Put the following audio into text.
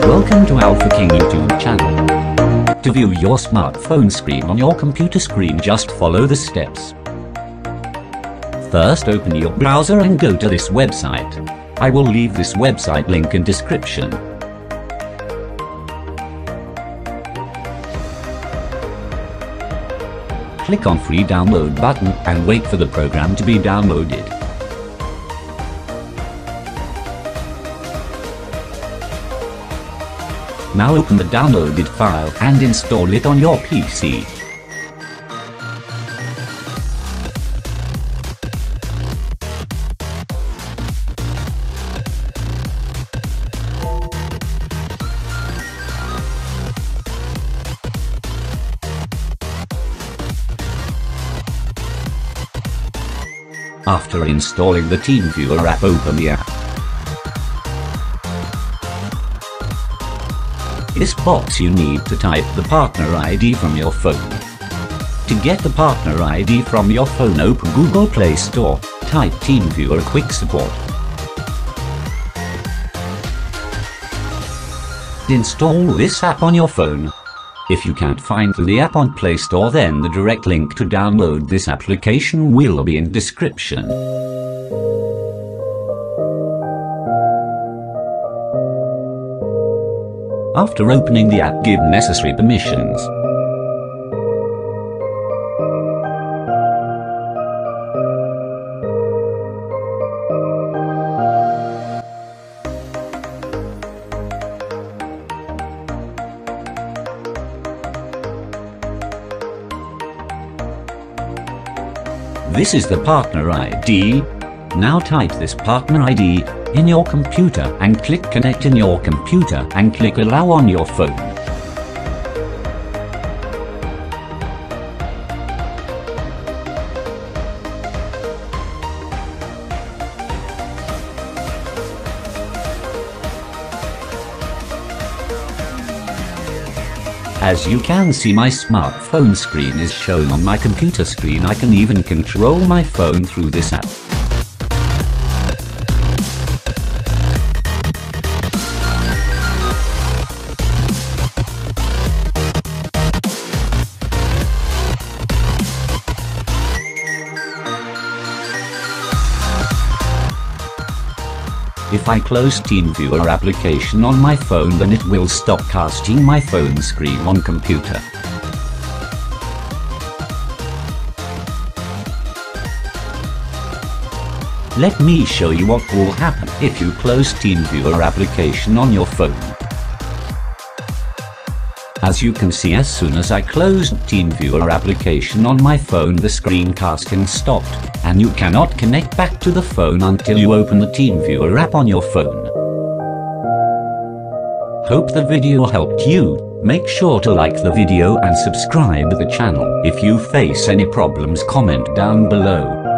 Welcome to 𝐓𝐞𝐞𝐦𝐬 YouTube channel. To view your smartphone screen on your computer screen, just follow the steps. First, open your browser and go to this website. I will leave this website link in description. Click on free download button and wait for the program to be downloaded. Now open the downloaded file and install it on your PC. After installing the TeamViewer app, open the app. In this box you need to type the partner ID from your phone. To get the partner ID from your phone, open Google Play Store, type TeamViewer Quick Support. Install this app on your phone. If you can't find the app on Play Store, then the direct link to download this application will be in description. After opening the app, give necessary permissions. This is the partner ID. Now type this partner ID in your computer and click Connect in your computer and click Allow on your phone. As you can see, my smartphone screen is shown on my computer screen. I can even control my phone through this app. If I close TeamViewer application on my phone, then it will stop casting my phone screen on computer. Let me show you what will happen if you close TeamViewer application on your phone. As you can see, as soon as I closed TeamViewer application on my phone, the screen casting stopped, and you cannot connect back to the phone until you open the TeamViewer app on your phone. Hope the video helped you. Make sure to like the video and subscribe to the channel. If you face any problems, comment down below.